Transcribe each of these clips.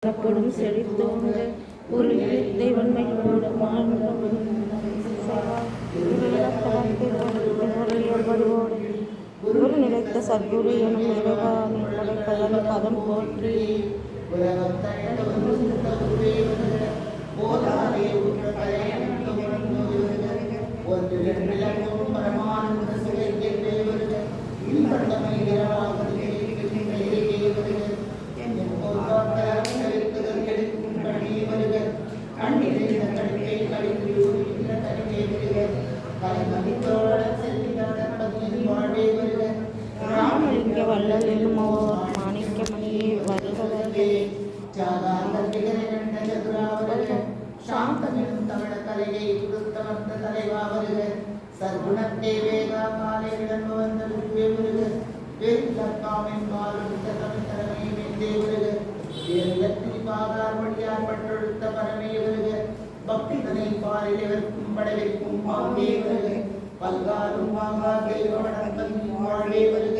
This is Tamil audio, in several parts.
எனப்படும் செழித்தோங்க ஒரு தெய்வன்மையோடு வருவோடு குரு நிலைத்த சத்குரு எனும் இறைவனின் படைப்பதன் பதம் போற்றி ராமலிங்க வள்ளல் எனுமோர் மாணிக்கமணியே வருகவர்களே சாந்தமெனும் தமிழ கலையை கொடுத்த வந்த தலைவா வருக சர்க்குணத்தே வேகா காலை விளம்பு வந்த குருவே வருக வேறுகாமென் பாலுத்த தமிழ் தலைமை வேந்தே வருக வேறுலத்திரி பாதார் வழியார் பற்றொழுத்த பரமே வருக பக்திதனை பாரில் எவர்க்கும் படவிற்கும் பாங்கே வருக பல்காலும் வாங்கா தெய்வவடங்கள் வாழ்வே வருக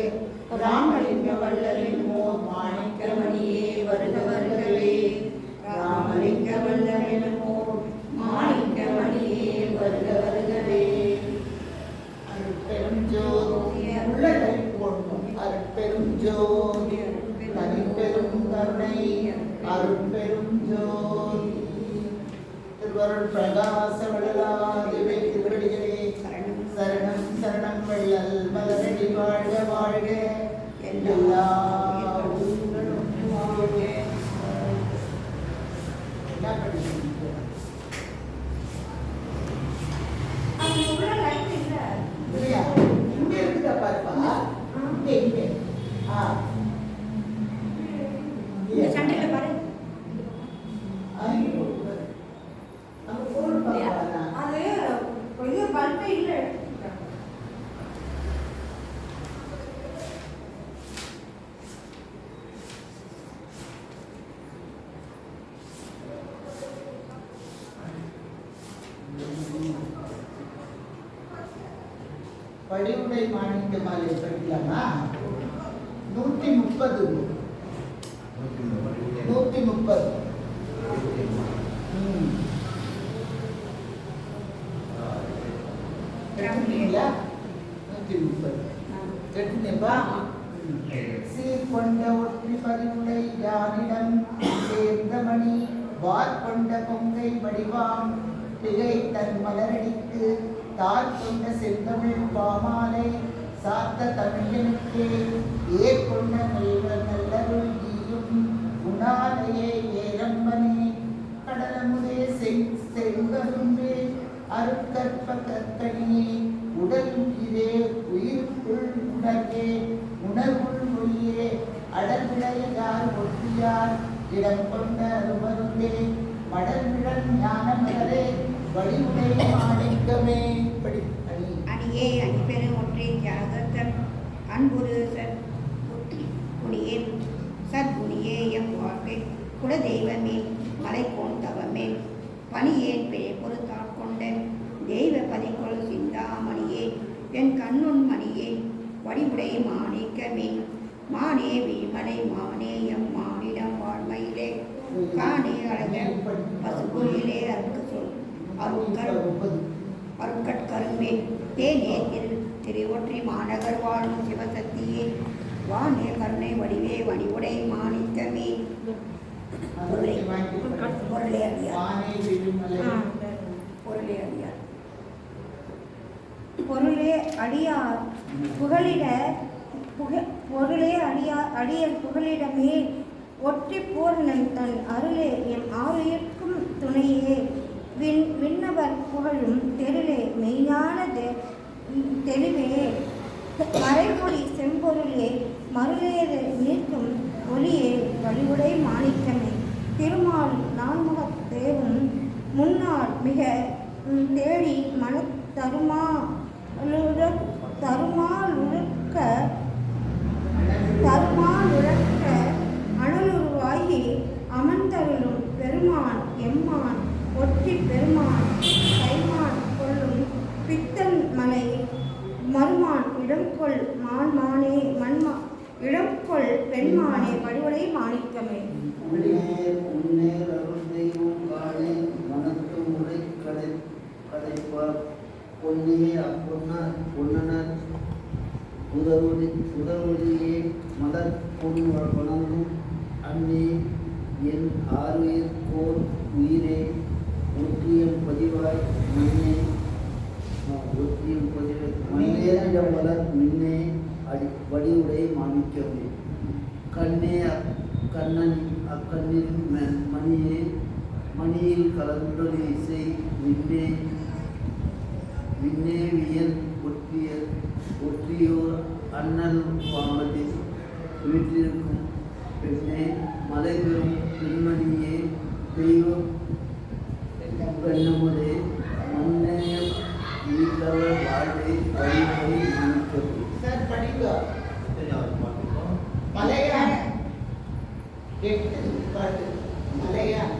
ராமலிங்க வள்ளலின் மோர் மாணிக்கமணியே வருக வருகவே ராமலிங்க வள்ளலின் மோர் மாணிக்கமணியே வருக வருகவே அருட்பெரும் ஜோதி உள்ளதை போற்றும் அருட்பெரும் ஜோதி தனிப்பெரும் கருணை அருட்பெரும் ஜோதி திருவருள் பிரகாச வள்ளலாதிவே திருவடிகளே சரணம் சரணம் வள்ளல் மலரடி வாழ்க வாழ்க எல்லா என்ன படிக்கிறீங்க இல்லையா இங்க இருக்குதா பாருப்பா இங்க சண்டையில பாரு நம்ம பொருள் பார்க்கலாம் அது கொஞ்சம் பல்பே இல்லை படிவுடை மாணிக்க மாலை படிக்கலாமா 130 சீர்கொண்ட ஒற்றி பதிவுடை யானிடம் சேர்ந்தமணி வார்கொண்ட கொங்கை வடிவாம் திகை தன் மலரடிக்கு தார் கொண்ட செந்தமிழ் பாமாலை சாத்த தமிழனுக்கே ஏற்கொண்ட நல்லருள் ஈயும் உணாலையே ஏரம்பனே கடலமுதே செங்கரும்பே அருட்கற்ப கற்கணியே உடல் இதே உயிருக்குள் உணர்வே உணர்வுள் மொழியே அடல்விளையார் ஒற்றியார் இடம் கொண்ட அருமருந்தே மடல்விழல் ஞான மலரே வழிமுறை மாணிக்கமே படி அணியே அணிபெரு ஒற்றை தியாகத்தன் அன்புரு குணியேன் சத்குணியே எம் வாழ்க்கை குலதெய்வமே மலைக்கோன் தவமே பணியேன் பொறுத்தாற் கொண்ட தெய்வ பதிகொள் சிந்தாமணியே என் கண்ணுன் மணியே வடிவுடை மாணிக்கமே மானே வீமலை மானே எம் மானிடம் வாழ்மையிலே காணே அழக பசுபொழிலே அருக்கு சொல் அருட்கட்கரும்பே தேனே திருவொற்றி மாநகர் வாழும் சிவசக்தியே வானே கருணை வடிவே வடிவுடை மாணிக்கமே பொருளே அடியார் பொருளே அடியார் புகழிட பொருளே அடியர் புகழிடமே ஒற்றி பூர்ணன் தன் அருளே எம் ஆறுயிர்க்கும் துணையே விண்ணவர் புகழும் தெருளே மெய்ஞான தெளிவே மறைமொழி செம்பொருளே மருளேறு நிற்கும் ஒளியே வழிவுடை மாணிக்கமே திருமால் நான்முகத் தேவும் முன்னால் மிக தேடி மன தருமாலுழக்க அனலுருவாகி அமர்ந்தருளும் பெருமான் எம்மான் ஒற்றி பெருமான் கைமான் கொள்ளும் பித்தன் மலை மருமான் இடம்கொள் மான்மானே இடம்கொள் பெண்மானே வடிவுடை மாணிக்கமே. உன்னேர் அருள் தெய்வம் காணே மனத்து முறை கடைப்பார் பொன்னே பொன்னனர் உதவுதியே மலர் பொன் வணங்கும் அன்னே என் ஆறுயிர் கோர் உயிரே ஒற்றியம் பதிவாய் மண்ணே மண்ணேரிடம் மலர் மின்னே வடிவுடை மாணிக்கமே கண்ணே அக்கண்ணின் மணியில் கலந்தொலி இசை விண்ணே வியல் ஒற்றியோர் அண்ணல் வாமதி வீட்டிற்கும் பெண்ணே மலை பெறும் பெண்மணியே தெய்வம் பெண்ணமுதே மன்னைய வீட்டவர் வாழ்வை வழிவகை மாணிக்கமே. சார் படிங்க மலையான் 8 பாட்டு மலையான்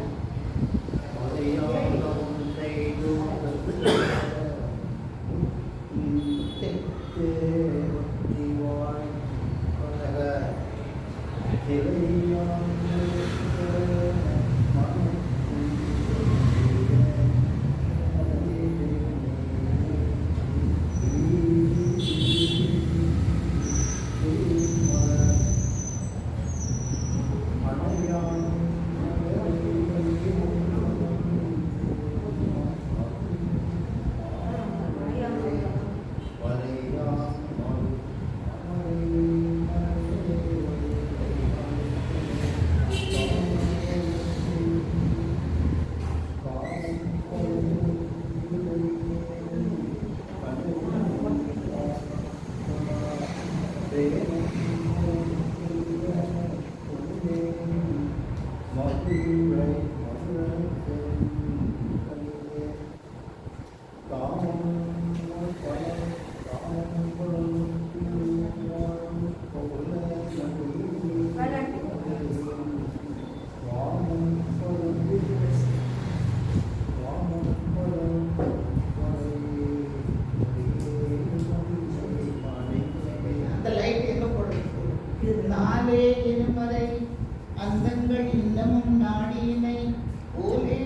நாளே இருமறை அந்தங்கள் இல்லமும் நாடியினை ஓலே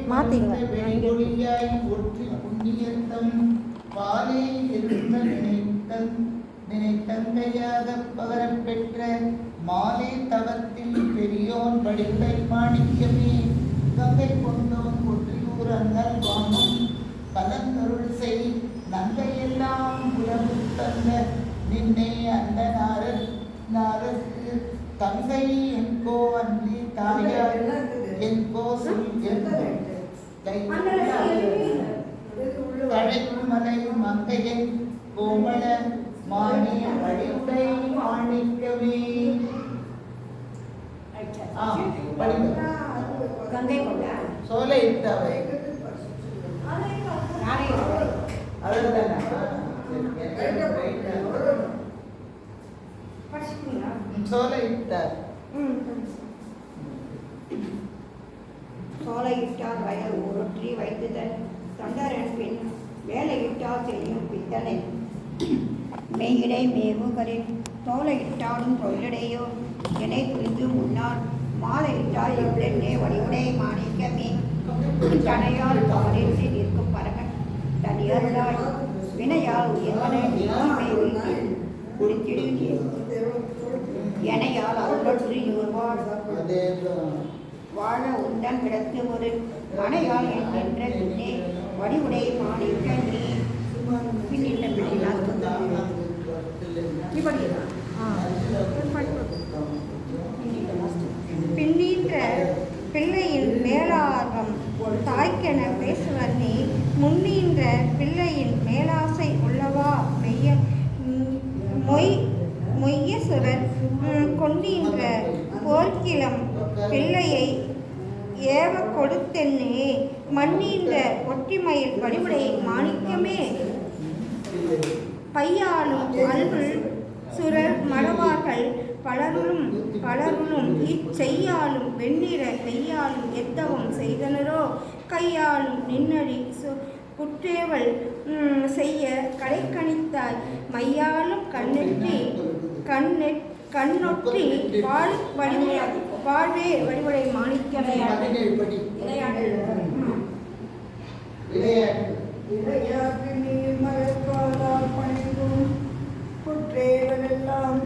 வெறிகொடியாய் ஒற்றி புண்ணியத்தம் பாலே இருந்த நினைத்தங்கையாக பகரப் பெற்ற மாலே தவத்தில் பெரியோன் வடிவுடை மாணிக்கமே கங்கை கொண்டோன் ஒற்றியூர் அண்ணல் வாங்கும் கலந்தருள் செய் நங்கையெல்லாம் உறவு தந்த நின்னை அந்த நாரற்கு தங்கை என்கோ அன்றி தாயார் என்கோ கழைமலை மங்கையன் கோமள மாணி வடிவுடை மாணிக்கமே. கங்கை கொண்ட சோலை இட்டவை சோலையிட்டார் சோலையிட்டார் வயல் உருற்றி வைத்துதல் தொண்டரன் பின் வேலையிட்டால் செய்யும் பித்தனை மெய்யிடை மேவுகரின் தோலையிட்டாலும் தொழிலையோ எனை புரிந்து முன்னாள் மாலையிட்டால் எவ்வளே வடிவுடை மாணிக்கமே தனையால் தவறின்றி நிற்கும் பரமன் தனியருளாய் வினையால் உயர்வனை நீமை வீட்டில் குடித்திடு எனையால் அருளொற்றியூர்வாள் வாழ உந்தன் விடத்து ஒரு மனையால் என்கின்ற பின்னே வடிவுடை மாணிக்க நீ பின்னிட்ட பிள்ளைகளால் பின்னின்ற பிள்ளையின் மேலார்வம் தாய்க்கென பேசுவர் நீ முன்னின்ற பிள்ளையின் மேலாசை உள்ளவா மொய்யசுரர் கொண்டின்ற போர்க்கிளம் பிள்ளையை ஏவ கொடுத்தென்னே மன்னின்ற ஒற்றிமயில் வடிவுடை மாணிக்கமே. பையாலும் அல்குல் சுரர் மடவார்கள் பலருளும் இச்செய்யாலும் வெண்ணிற மெய்யாலும் எத்தவும் செய்தனரோ கையாலும் நின்னடி குற்றேவல் செய்ய கடைக்கணித்தாய் மையாலும் கண்ணொற்றி வாழ்வே வடிவுடை மாணிக்கமே. இளையாற்று நீர் மலர்காலால் பணிக்கும் குற்றேவலெல்லாம்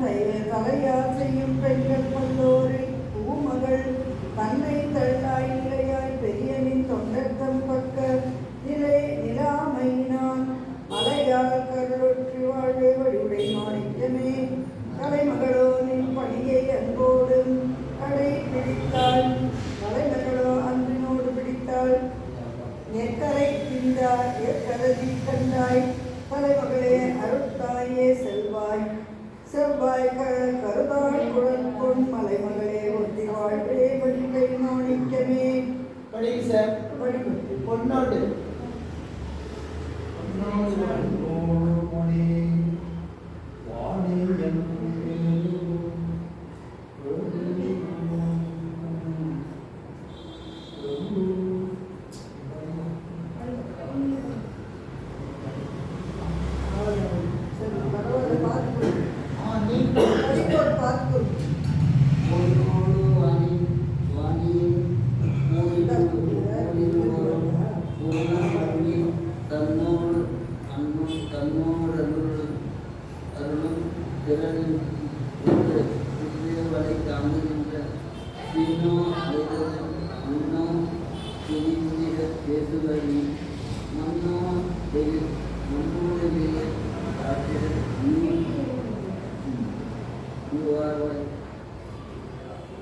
தலையால் செய்யும் பெண்கள் பல்லோரை பூமகள் தன்னை தள்ளாய் நிலையாய் பெரியனின் தொண்டர்தம் பக்க நிலாமையினான் மலையால் கருளொற்றி வாழ்வே வடிவுடை மாணிக்கமே. கலைமகளோ நின் பணியை அன்போடும் கடை பிடித்தாள், கலைமகளோ அன்பினோடு பிடித்தாள். நெற்கரை திந்தாய் எற்கரதி கண்டாய், தலைமகளே அருட்தாயே செல்வாய் கருதாள் குழல் பொன் மலைமகளே ஒத்தி வாழ்வே வடிவை மாணிக்கமே. பொன்னோடு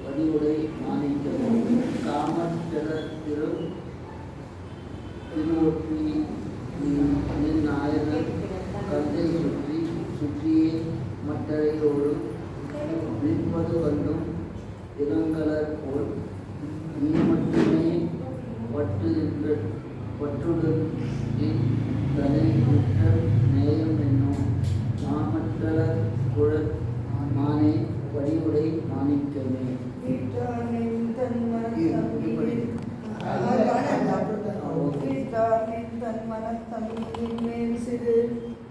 வடிவுடை மாணிக்கம் காமச்சலத்திலும் திருவொற்றி நாயகன் கந்தை சுற்றியே மட்டரையோடு நிற்பது கண்டும் இளங்கலர் போல் நீ மட்டுமே பற்றுடன் தலை விட்ட நேயம் என்னும் மாமட்டல குழல் மானே வடிவுடை மாணிக்கமே.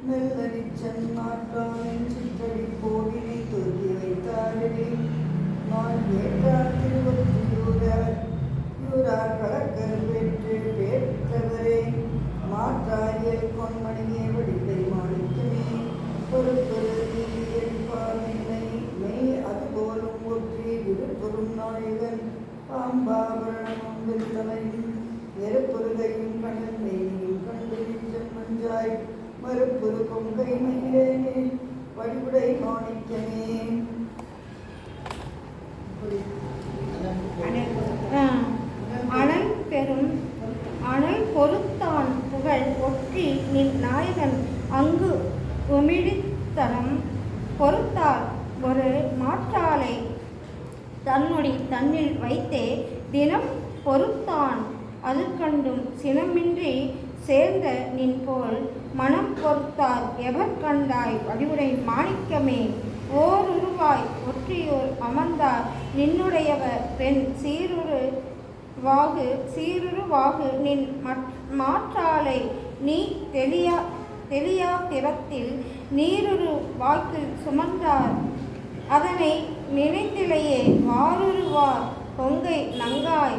மெல்லடிச்சன் மாற்றானின் சிற்றடி போடினை தூக்கி வைத்தாரடி நான் கேட்டார் திருவொற்றியூரார் கலக்கர் பெற்று பேற்றவரே மாற்றாய பொன்மணியே வடிவை மாணிக்கமே. பொறுப்பொரு நீதியடிப்பார்மை மெய் அதுபோலும் ஒற்றி விருப்பொரும் நாயகன் பாம்பாபரணமும் வெத்தலையும் நெருப்பொருகையும் கண்ணன் மெய்யும் கண்டு நிச்சம் மஞ்சாய் மறுப்பொரு கொங்கை மயிலேனே வடிவுடை மாணிக்கமே. அனல் பொறுத்தான் புகழ் ஒற்றி நின் நாயகன் அங்கு உமிழித்தனம் பொறுத்தால் ஒரு மாற்றாலை தன்னில் வைத்தே தினம் பொறுத்தான் அது கண்டும் சினமின்றி சேர்ந்த நின் போல் மனம் பொறுத்தார் எவர் கண்டாய் வடிவுடை மாணிக்கமே. ஓருருவாய் ஒற்றியோர் அமர்ந்தார் நின்னுடையவர் பெண் சீருரு வாகு நின் மாற்றாலை நீ தெளியா திறத்தில் நீருரு வாக்கில் சுமந்தார் அதனை நினைத்திலேயே வாருருவார் கொங்கை நங்காய்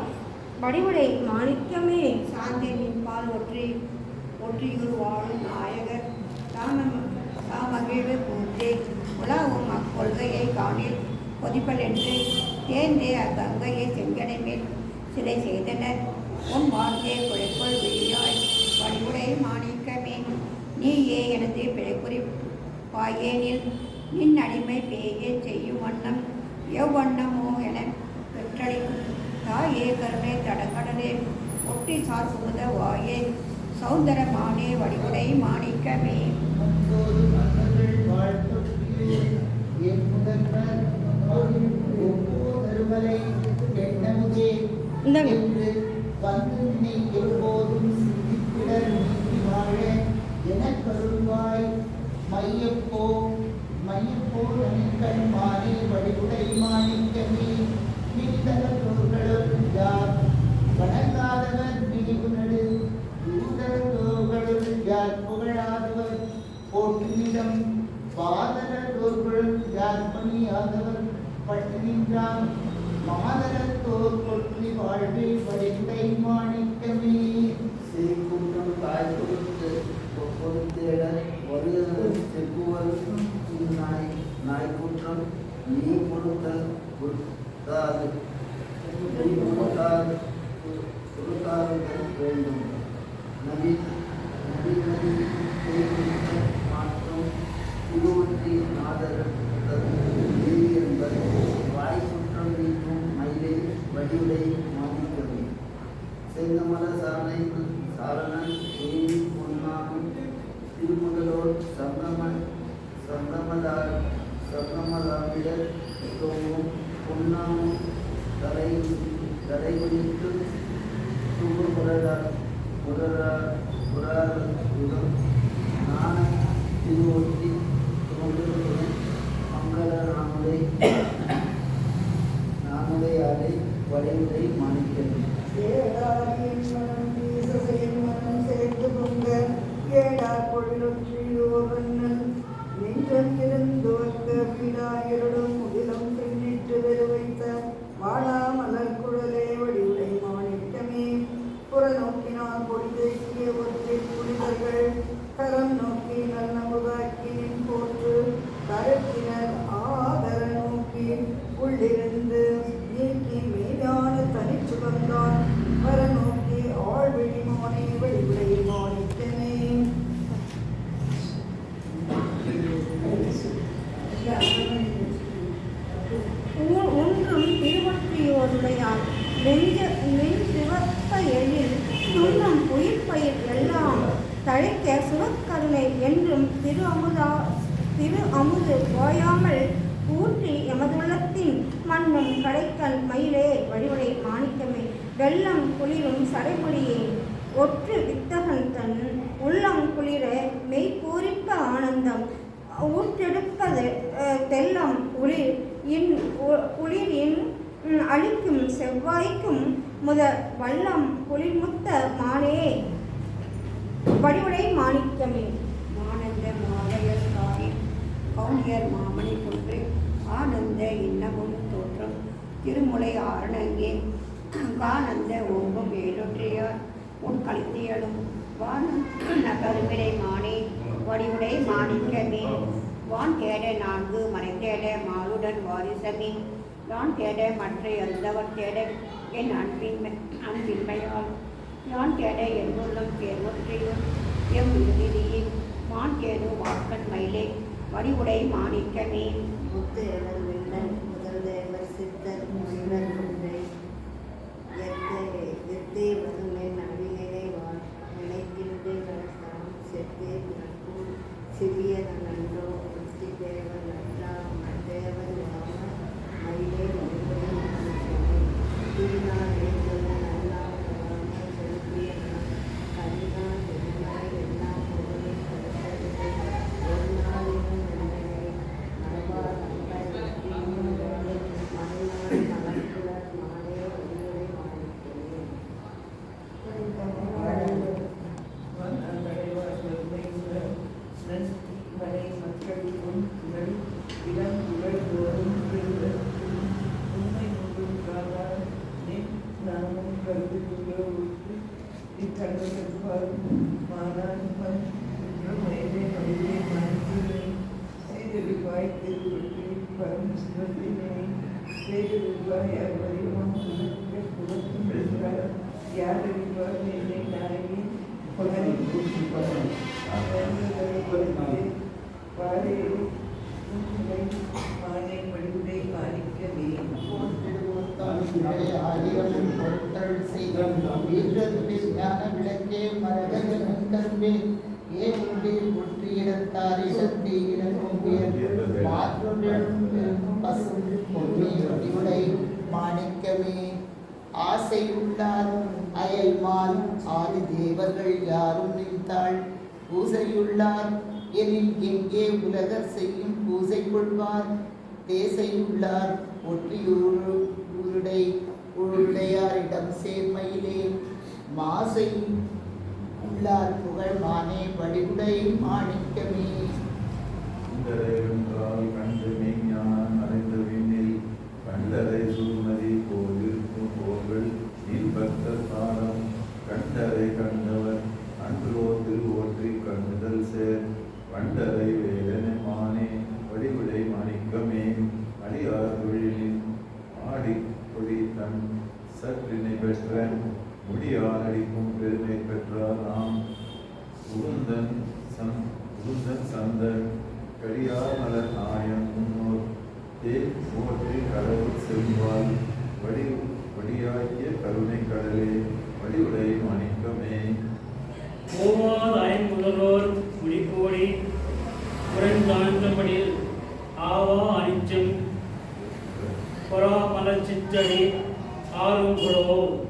வடிவுடை மாணிக்கமே. சாந்தியின் பால் ஒற்றியூர் வாழும் நாயகர் தாமகிழ் பூத்தே உலாவும் அக்கொள்கையை காணில் கொதிப்பலென்று தேர்ந்தே அக்கங்கையை செங்கடை மேல் சிலை செய்தனர். உன் வார்த்தை குழைக்குள் விழியாய் வடிவுடை மாணிக்கமே. நீயே எனது பிழைக்குறி பாயேனில் நின் அடிமை பேயே செய்யும் வண்ணம் எவ்வண்ணமோ என பெற்றளிக்கும் தாயே கருணை தடங்கடலே ஒட்டி சார் சுமுத வாயே சௌந்தரமானே வடிவுடை மாணிக்கமே. வணங்காதவர் பிடிவுனடு புகழாதவர் போற்றுமிடம் பாதலர் பணியாதவர் பட்டு நின்றான் மாதரத்தோர் கொற்றி வாழ்வே வடித்தை மாணிக்கமே சீர்கூட்டம் தாய் கொடுத்து பொறுத்தேட வருகிறது செப்புவர் நாய்க்குற்றம் நீ பொறுத்தல் கொடுத்தாது வேண்டும் நபி மாற்றம் திருவொற்றி ஆதரவு என்பது வாய் குற்றம் நீக்கும் மயிலை வடிவுடை மாணிக்கமே செங்கமல சாரணன் ஏவி பொன்னானும் திருமுதலோர் சங்கமதாவிடர் மிகவும் பொன்னானும் தடை குறித்து புராதம் நாண திருவொற்றி மங்கள நாமுடையாரை வடிவுடை மாணிக்கமே ஏடாரியின் மனம் வீசசையின் மனம் சேர்த்து பொங்க ஏடார் பொழிலொற்றியோர் வண்ணன் நெஞ்சம் இருந்து வந்த விடாயருடும் முகிலும் பின்னிட்டு வெறுவைத்த வாழா மலர் குழலே வடிவுடை மாணிக்கமே புறநோக்கினால் பொடி தேக்கிய ஒற்றை புனிதர்கள் கரம் நோக்கி நல்லமுதாக்கி நின் போற்று கரத்தினர் ஆதர நோக்கி உள்ளிருந்து நீக்கி மேலான தனிச்சுகந்தான் வர நோக்கி ஆழ்வெளி மானே வழிவுடை மாணிக்கமே ஒன்றும் திருவொற்றியோருடையார் நெஞ் சிவத்த எழில் துன்னும் உயிர்ப்பயிர் எல்லாம் தழைக்க சிவக்கருணை என்றும் திரு அமுது ஓயாமல் ஊற்றி எமதுள்ளத்தின் மண்ணும் கடைக்கல் மயிலே வடிவுடை மாணிக்கமே வெள்ளம் குளிரும் சடைமுடியே ஒற்று வித்தகன் தன் உள்ளம் குளிர மெய்பூரிப்ப ஆனந்தம் ஊற்றெடுப்பது தெல்லம் குளிரின் அளிக்கும் செவ்வாய்க்கும் வல்லம் குளிர்முத்த மானே வடிவுடை மாணிக்கமே ஆனந்த மாலையர் காரி கவுனியர் மாமணி கொன்று ஆனந்த இன்னமும் தோற்றம் திருமுலை ஆரணங்கே கானந்த ஓங்கும் ஏழொற்றியார் உன் கழித்தியலும் நகருமிடை மானே வடிவுடை மாணிக்கமே வான் தேட நான்கு மறைந்தேட மாலுடன் வாரிசமே நான் தேட மற்ற அறிந்தவர் தேட என் அன்பின்மையால் நான் தேட என் உள்ளம் தேர்வொற்றியும் எம் இறுதியில் மான் தேடு வாக்கன் மயிலே வடிவுடை மாணிக்கமே முத்தேவர் வெள்ளன் முதல்தேவர் சித்தர் முனிவர் குன்றை எத்தே வருமென் அடிநிலை வாழ் நினைக்கின்றே வளர்த்தான் செத்தே பிறக்கும் சிறியதனன்றோ முத்தி தேவர் நன்றா தேவர் வாம மயிலே வடிவுடை மாணிக்கமே திருநாளே சொல்ல நல்லா வராமல் செலுத்திய கரினா திருமலை எல்லாம் பொருளை கொடுத்ததில்லை ஒரு நாளிலும் நன்மையை மரபார் மறுநாள் மலர்குலர் மாலே வடிவுடை மாணிக்கமே மலை மக்களுக்கும் இடம் புகழ் தோறும் உண்மை ஒன்றும் காதால் நாமும் கருது ஊற்றி இக்கடற்பால் மானான் மேலே மயிலே மாணிக்கமே செய்தெழுவாய் திருவற்றி பரம் சிவத்தினை செய்தெழுவாய் அவரிவம் புறத்தும் என்றார் யாரெழுவார் என்னை நாயகி பகலை பூசிப்பார் பாரேறு மானை வடிவுடை மாணிக்கமே ஆதிவன் பொருட்கள் செய்யும் வீரத்தில் ஞான விளக்கே மரகதன் கருவே ஏழுண்டே ஒற்றியிடத்தாரி சக்தி இறங்கும் பேர் மாற்றுடன் பசும் பொன்னி வடிவுடை மாணிக்கமே ஆசை உள்ளார் அயல்மான் ஆதி தேவர்கள் யாரும் நின்றாள் பூசையுள்ளார் எனில் எங்கே உலகர் செய்யும் பூசை கொள்வார் தேசையுள்ளார் ஒற்றியுடையாரிடம் சேர்மையிலே மாசை உள்ளார் புகழ் மானே வடிவுடை மாணிக்கமே கண்டரை வென்றால் கண்டு மெய்ஞானம் அறிந்த விண்ணில் கண்டரை சுமதி போலிருக்கும் போர்கள் இன்பத்த தாரம் கண்டரை கண்டவர் அன்றோ திருவோற்றி கண்ணுதல் சேர் வண்டரை வேதனை மானே வடிவுடை மாணிக்கமே அடியார் தொழிலின் ஆடி கொடி தன் சற்றினை பெற்ற முடியால் அடிக்கும் பெருமை பெற்றார் நாம் உருந்தன் சந்தன் கடியார் மலர் நாயம் முன்னோர் தேர் போற்றி கடவுள் செல்வாள் வடியாகிய கருணை கடலே வடிவுடை மாணிக்கமே போவாத ஐம்புதலோர் முடிக்கோடி குறைந்தாழ்ந்தபடியில் ஆவா அனிச்சம் பொறாமலர் சிற்றடி ஆறும் குழவோ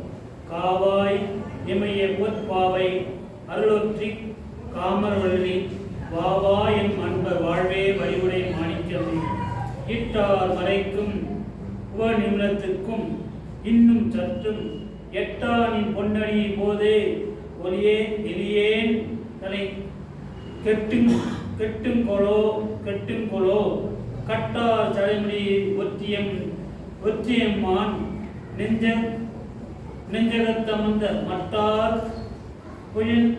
காவாய் இமைய பொற்பாவை அருளொற்றி காமர்வழி வாவா என் அன்பர் வாழ்வே வழிவுடை மாணிக்கமே இட்டார் மறைக்கும் உபநிமிடத்திற்கும் இன்னும் சற்றும் எட்டானின் பொன்னடி போதே ஒலியே எலியேன் தலை கெட்டுங்கொளோ கட்டார் தலைமுடி ஒற்றியம்மான் நெஞ்சகத்தமர்ந்த மட்டார் புயன்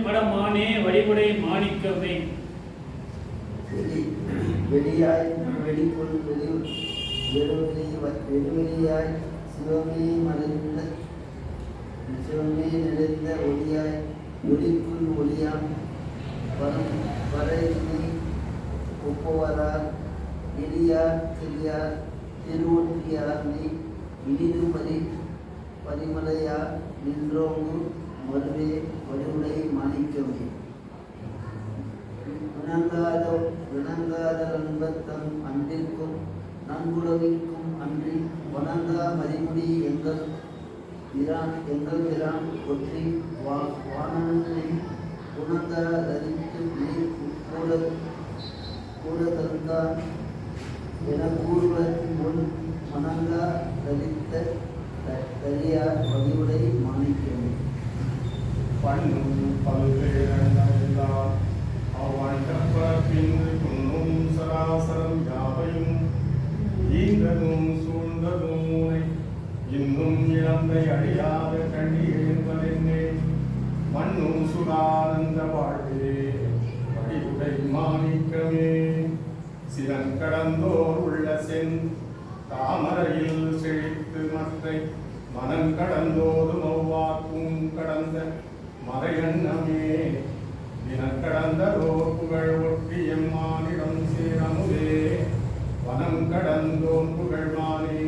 மடமானே வழிபடை மாணிக்கமே வெளியாய் வெளிக்குள் வெளிவெளியாய் சிவமே நிறைந்த ஒளியாய் ஒளிக்குள் ஒளியாம் வரையினை ஒப்பவரார் எளியார் செல்லியார் திருவொற்றியார் நீ இனிதுமதி பதிமலையார் நின்றோங்கு மருவே வடிவுடை மாணிக்கமே விளங்காத நண்பத்தம் அன்றிற்கும் நன்குலவிற்கும் அன்றி வணங்கா மதிமுடி எங்கள் பிரான் ஒற்றி வானனை குணங்கா தரித்து கூட தந்தான் என கூறுவதற்கு முன் மணங்கா தரித்த தரியார் வடிவுடை மாணிக்கமே பண்ணும் பல்வேறெல்லாம் அவ்வண்டப்பின் துண்ணும் சராசரம் யாவையும் ஈன்றதும் சூழ்ந்ததும் மூனை இன்னும் இழந்தை அழியாத கண்டி எழுந்ததென்னே மண்ணும் சுடானந்த வாழ்வே வடிவுடை மாணிக்கமே சிவன் கடந்தோர் உள்ள சென் தாமரையில் செழித்து மற்றை மனம் கடந்தோது மௌவாக்கும் கடந்த மறையண்ணமே தினக்கடந்ததோர் புகழ் ஒற்றி எம்மானிடம் சேரமுதே வனம் கடந்தோன் புகழ்மானே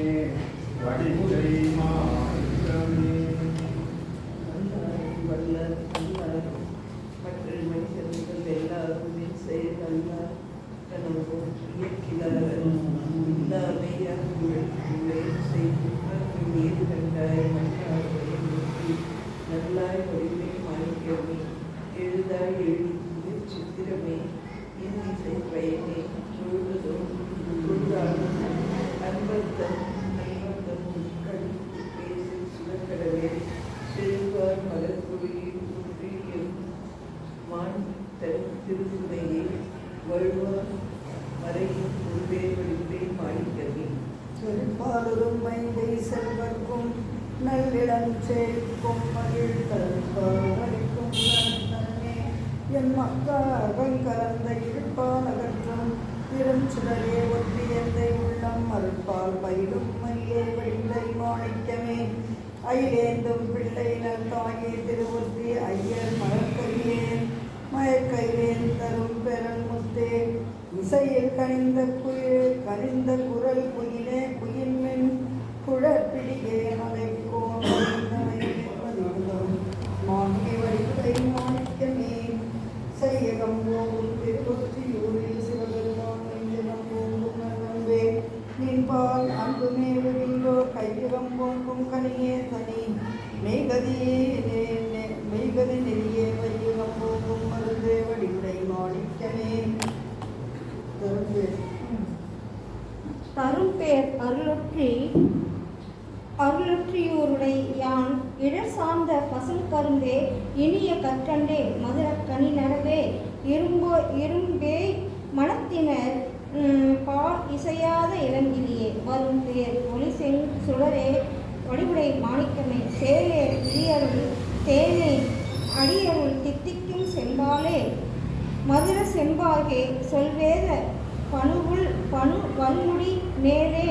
வடிவுடை மாணிக்கமே நல்லாய் வடிவே மாணிக்கமே எழுதாய் எழுதி சித்திரமே இன்னிசை பயனே முழுவதும் அன்பத்தம் கழித்து பேசி சுடக்கடவே செல்வார் மலர்கொடியில் குன்றியும் மான் தன் திருத்துணையே வழுவார் மறையும் உருவே வடிவே மாணிக்கமே செல்பாலும் மைந்தை செல்வர்க்கும் நல்லிடஞ்சேர்க்கும் மகிழ் கல்பாரிக்கும் தன்னே என் மக்கா அகங்கலந்த இருப்பால் அகற்றும் திருச்சுடரே ஒற்றி எந்தை உள்ளம் அருட்பால் பயிலும் மயிலே வழிந்தை மாணிக்கமே ஐலேந்தும் பிள்ளை நல் தாயே திருவொற்றி ஐயர் மயக்கையிலேன் தரும் பெறல் முத்தே இசையில் கனிந்த குரல் குயிலே குயின்மென் குழற்பிடியே மலைக்கோன் மாங்கி வடிவுடை மாணிக்கமே செய்யகம் போகும் திருவொற்றியூரில் சிவபெருமான் நெஞ்சகம் போகும் நன்பே நின்பால் அன்பு மேலுவீரோ கையகம் போக்கும் கனியே தனி மெய்கதி நெறியே வையகம் போகும் மருந்தே வடிவுடை மாணிக்கமே தரும்பேர் அருளொற்றியூருடை யான் இடர் சார்ந்த பசும் கரும்பே இனிய கற்றண்டே மதுர கனி நடவே இரும்பே மனத்தினர் பால் இசையாத இளங்கிலியே வரும் பேர் ஒளி சுடரே வடிவுடை மாணிக்கமே சேலே இடியருள் தேனே அடியருள் தித்திக்கும் செம்பாலே மதுர செம்பாகே சொல்வேத பணு வன்முடி மேலே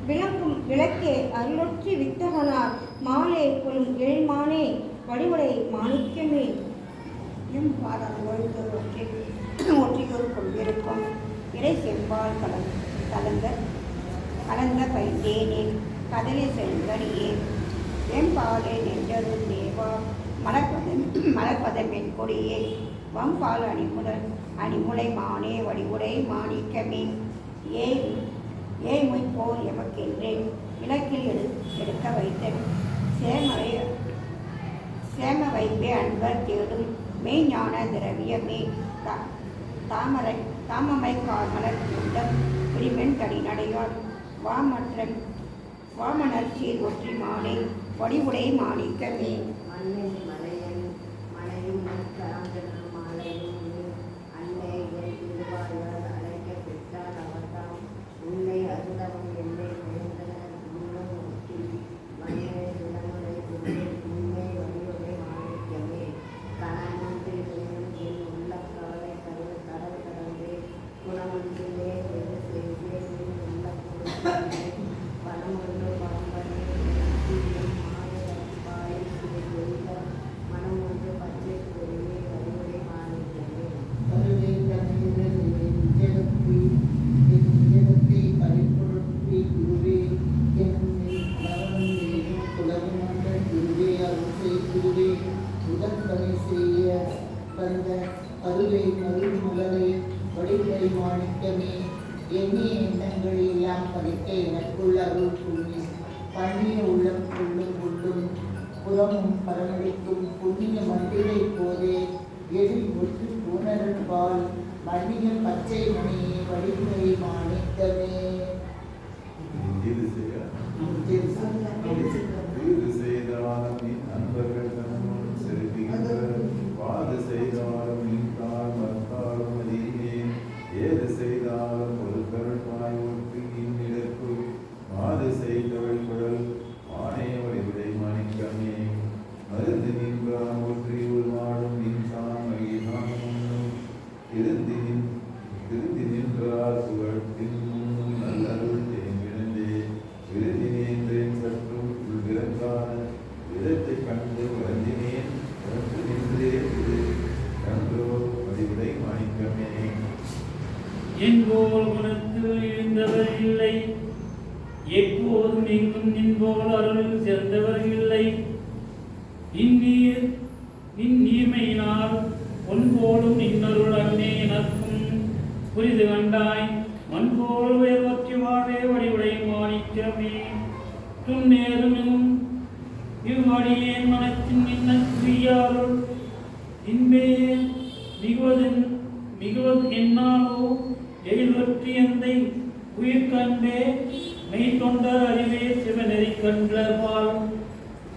விளங்கும் விளக்கே அருளொற்றி வித்தகனார் மாலே கொள்ளும் எழில்மானே வடிவுடை மாணிக்கமே. பாடல் ஒற்றியூர் கொண்டிருக்கும் இறை செம்பால் கலந்த பைந்தேனே கதலி செல்வடியே வெம்பாலே நெஞ்சரும் தேவா மலர்பதமென் கொடியே வம்பால் அணிமுலை மானே வடிவுடை மாணிக்கமே ஏய் போல் எமக்கென்றேன் இலக்கில் எடுக்க வைத்த சேம வைப்பே அன்பர் தேடும் மெய்ஞான திரவியமே தாமமை கார்மலர் கூட்டம் பிரிமென் தடி நடையால் வாமனர் சீர் ஒற்றி மானே வடிவுடை மாணிக்கமே. மண்ணின் மலையும் கராந்தனும் மாலையும் அன்னை என் திருவாயால் அழைக்க பெற்றால் அவர்தாம் உன்னை அருந்தவன் என்னை வேந்தனர் உள்ளம் ஒட்டி மண்ணே விலங்குகளை உண்மை வடிவுடை மாணிக்கமே. கணமொன்றி வேணும் என் உள்ளக்காலை கடல் கடந்தே குணமொன்றிலே வெறு செய்தேன் என் உள்ள கொடுத்தே வனமொன்று பாம்பனே எண்ணிய எண்ணங்களை எல்லாம் பறிக்க எனக்குள்ள அருள் புண்ணி பண்ணிய உள்ளம் கொள்ளும் புறமும் பரமளிக்கும் புண்ணிய மண்டிலை போதே எதில் ஒற்று பூனரன்பால் மண்ணிய பச்சை மணியே வடிமுறை மாணிக்கமே. அன்பர்கள் தன்னுள் செலுத்துகின்ற வாது செய்தாலும் நின்றால் மறுத்தாலும் அதிலே ஏது செய்தாலும் ஒரு கருள்வாய் ஒன்று இந்நிலப்பு மாது செய்தவள் குழல் ஆணைய வழிவிடை மாணிக்கமே. மருந்து நின்றான் ஒற்றி உள்வாடும் நின்றான் மகிழ்தான் திருந்தி நின்றார் புகழ்த்தின் நல்லருள் தேங்கிழந்தே விருதி நேன்றேன் சற்றும் உள்விறங்கான விதத்தை கண்டு வருந்தினேன் நின்றே இது கன்றோ வழிவிடை மாணிக்கமே. என்போல் குணத்தில் இருந்தவர் இல்லை, எப்போதும் எங்கும் நின்போல் அருள் சேர்ந்தவர் இல்லை. இந்நீமையினால் பொன்போலும் இன்னருள் அன்னே எனக்கும் புரிது கண்டாய் மண்போல் உயர்வற்றி வாழே வடிவுடை மாணிக்கமே. துன்னேறும் இவ்வடியேன் மனத்தின் இன்னுரியாருள் இன்பே மிகுவது என்னாலோ எழில்வற்றி எந்தை உயிர் கண்டே மெய் தொண்டர் அறிவே சிவநெறி கண்டபால்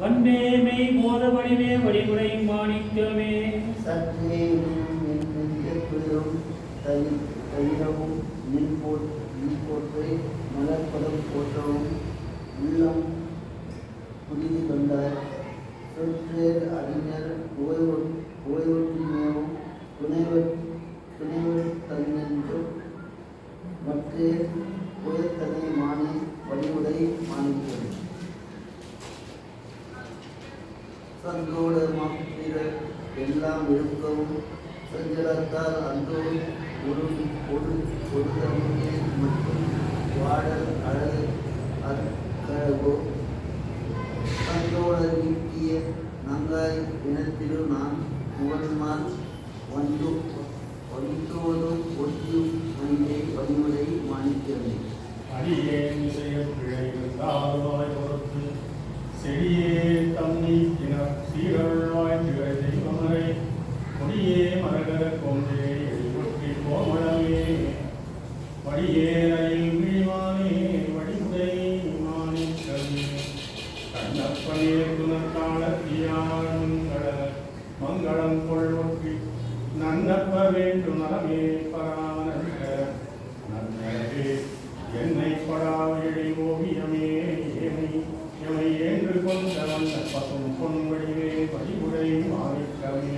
வண்டே மெய் போத வடிவே வடிவுடை மாணிக்கமே. சற்றே தயிரவும் நின் போற்றை மலர்பதம் போற்றவும் உள்ளம் புரிந்து கொண்டார். சொற்றேர் அறிஞர் ஓய்வொற்றினேவும் துணைவர் தன்னென்றும் மற்றே உயர்த்தனை மானே வடிவுடை மாணிக்கிறது. சந்தோட மாப்பிரர் எல்லாம் இருக்கவும் சஞ்சலத்தால் அந்தோ ஒரு தமிழே மற்றும் வாடல் அழகு அற்கழகோ சந்தோட நீட்டிய நங்காய் இனத்திலு நான் முகன்மான் வந்தோதும் ஒற்றியும் மனிதே வழிமுறை மாணிக்கிறது. அடியேன் இசைய பிழை இருந்தாய் பொறுத்து செடியே தம்னி சீரழ்வாய் திகழ் தெய்வமரை கொடியே மரகர கொண்டே எழில்வொற்றி கோமளமே வடியே ரயில் விழிவானே வடிமுறை மாணிக்கமே. கண்ணப்பனே துணக்காலத்தியார் மங்களம் கொள்வொற்றி நன்னப்ப வேண்டும் நலமே பரானந்த நன்னே என்னை படாவிழி ஓவியமே எமை என்று கொண்ட வந்த பசும் பொன்வடிவே வழிமுறை மாணிக்கமே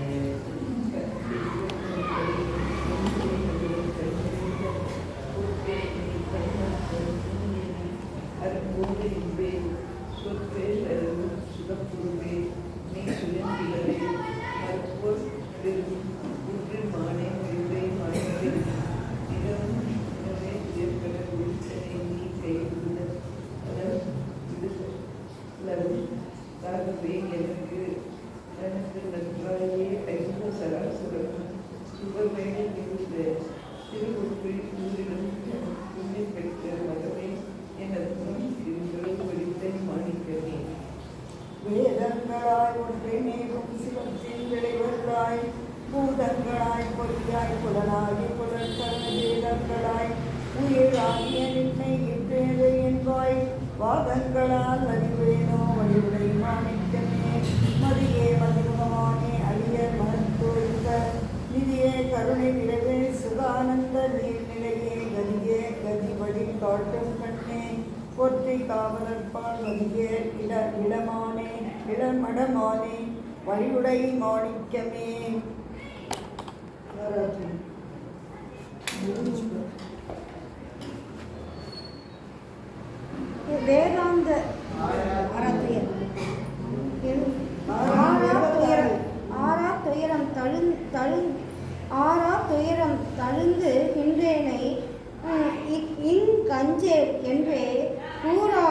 வேதங்களாய் ஒன்றை மேலும் சிவத்தின் விளைவர்களாய் பூதங்களாய் பொறியாய் புலனாகி புலன்கரண வேதங்களாய் உயிராகிய நின்னை இவ்வேதை என்பாய் வாதங்களால் அறிவேனோ வழிவுடை மாணிக்கமே மதியே மதிமுகமானே அழியர் மனத்தோய்ந்த நிதியே கருணை நிலவே சுகானந்த நீர்நிலையே கதியே கதிபடி காட்டும் கண்ணே பொற்றி காவலற்பால் வதியே இடமானே இடமடமானே வழிவுடை மாணிக்கமே. வேதாந்த துயரம் தழுந்து நின்றேனை கஞ்சேர் என்றே கூறா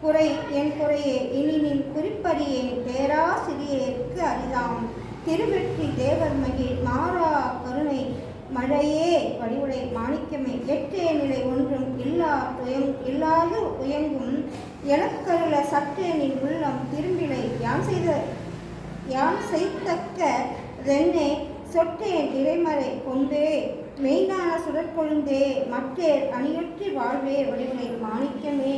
குறை என் குறையே இனி நின் குறிப்பறியேன் பேராசிரியருக்கு அரிதாம் திருவெற்றி தேவர் மகிழ் மாறா கருணை மழையே வழிவுடை மாணிக்கமே எட்டே நிலை ஒன்றும் இல்லாது உயங்கும் எனக்கருள சற்றேனின் உள்ளம் திரும்பிலை யான் செய்தக்க ரென்னே சொட்டேன் இறைமறை கொண்டே மெய்ஞான சுடற்கொழுந்தே மற்றேர் அணியொற்றி வாழ்வே வழிவுடை மாணிக்கமே.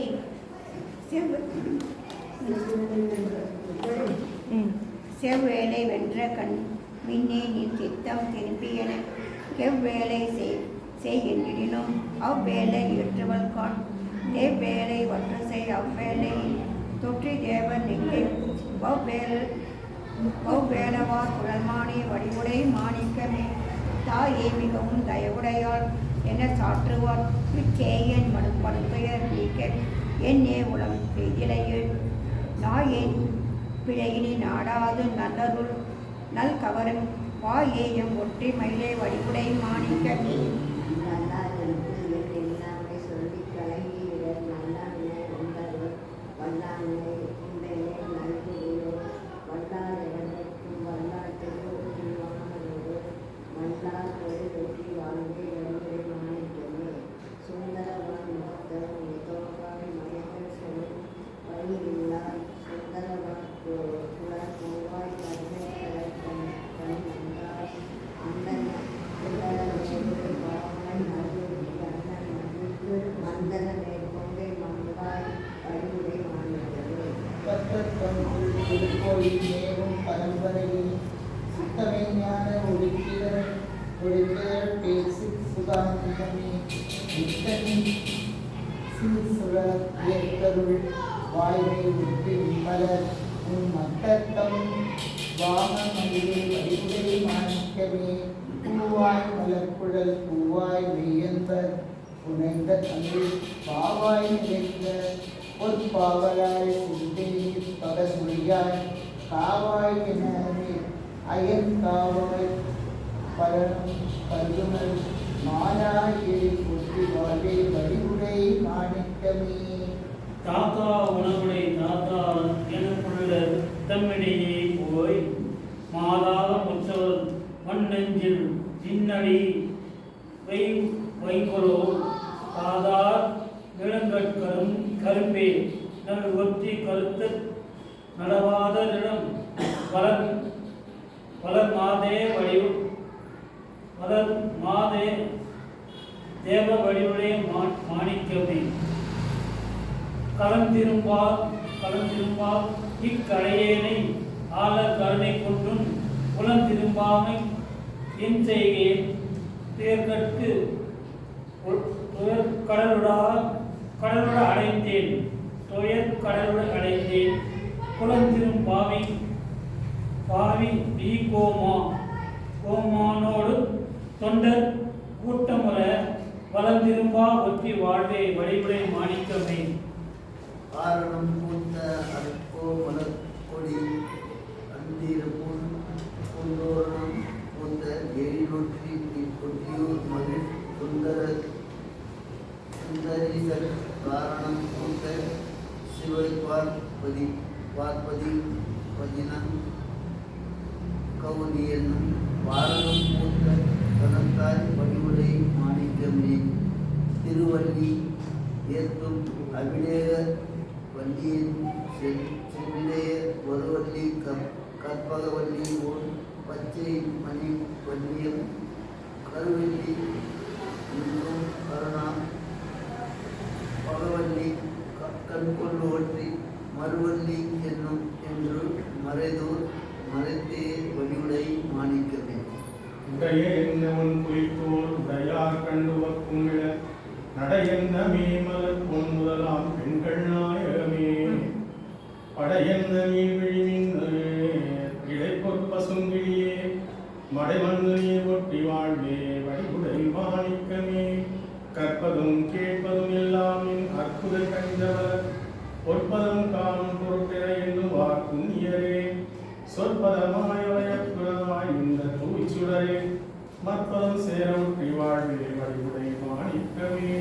செவ்வேலை வென்ற கண் மின்னே நீ சித்தம் திரும்பியன எவ்வேலை செய்கின்றினும் அவ்வேலை ஏற்றுவல் கான் தேவ்வேலை ஒற்று செய் அவ்வேலை தொற்றி தேவன் நெஞ்சை அவ்வேலவா குழல்மானே வடிவுடை மாணிக்கமே. தாயே மிகவும் தயவுடையாள் என சாற்றுவார் இச்சேயன் படுத்துயர் நீக்க என்னே உளம் பெய்திலையில் நாயேன் பிழையினி நாடாது நல்லருள் நல் கவரும் வாயேயம் ஒற்றி மயிலே வடிவுடை மாணிக்கமே. திருக்கோயில் மேலும் பரம்பரையில் சித்தமைஞான ஒழுக்கிதழ் பேசி சுகானந்தமே நித்தனின் சீர்சுழல் ஏற்கருள் வாய்மை விட்டு விமலர் உன் மத்தத்தம் வாமமணியே வழிவுடை மாணிக்கமே. பூவாய் மலர்குழல் பூவாய் மெய்யன்பர் புனைந்த தமிழ் பாவாய் நிறைந்த பொற்பாவலாய் சிந்தையில் பகர்மொழியாய் காவாய் எனவே அயன் காவாய் பலனும் கருதுமல் மாலாய் எழி பொற்றி வாழ்வே வழிவுடை மாணிக்கமே. தாத்தா உணவுடை தாத்தா எனக்குள்ள தம்மிடையே போய் மாதாத முற்றவர் மண்ணெஞ்சில் தின்னடி வைகொலோ தாதார் நிலங்கட்கரும் கரும்பே நல் ஒற்றி கருத்த நடவாதரிடம் பலர் மாதே தேவ வழிவுடைய மாணிக்கமே. கலந்திரும்பால் இக்கடையேனை ஆள கருணை கொன்றும் புலந்திரும்பாமை என் செய்கேன் தேர்கற்கு கடலுட அடைந்தேன் குளந்திரும் பாவி பி கோமானோடு தொண்டர் கூட்டமுற வளர்ந்திரும்பா ஒற்றி வாழ்வே வழிமுறை மாணிக்கமே. ஆரணம் பூத்த அற்போ மலர்கொடி அந்திருப்பும் பூந்தோரணம் பூத்த எழிலொற்றி கொட்டியூர் மகிழ் சுந்தரீசர் காரணம் பூத்த சிவை பார்ப்பதி பதினம் கௌரி என்னும் பாரதம் பூத்த கணத்தாய் வடிவுடை மாணிக்கமே. திருவள்ளி ஏற்றும் அபிடேக வள்ளியின் செவ்விடைய ஒருவள்ளி கற்பகவல்லி ஓர் பச்சை மணி வள்ளியம் கருவள்ளி இன்னும் கருணா பகவல்லி கண்கொண்டு ஒற்றி மறுவள்ளி என்னும் என்று மறைத்தே வடிவுடை மாணிக்கமே. உடைய என்னவன் குறித்தோர் உடையார் கண்டுவக்கும் இட நடையென்ன மேமலர் பொன் முதலாம் பெண்கள் நாயகமே. படையென்ன நீர் விழிமின் இடைப்பொற் பசுங்கிழியே மடைவந்து நீர் ஒட்டி வாழ்வே வடிவுடை மாணிக்கமே. கற்பதும் கேட்பதும் எல்லாமின் அற்புத கஞ்சவர் பொற்பதம் காணும் பொருட்கிற என்னும் வாக்குன்னியரே. சொற்பதமாய் இந்த தூய்ச்சுடரே மற்பதம் சேர ஒற்றி வாழ்வே வடிவுடை மாணிக்கமே.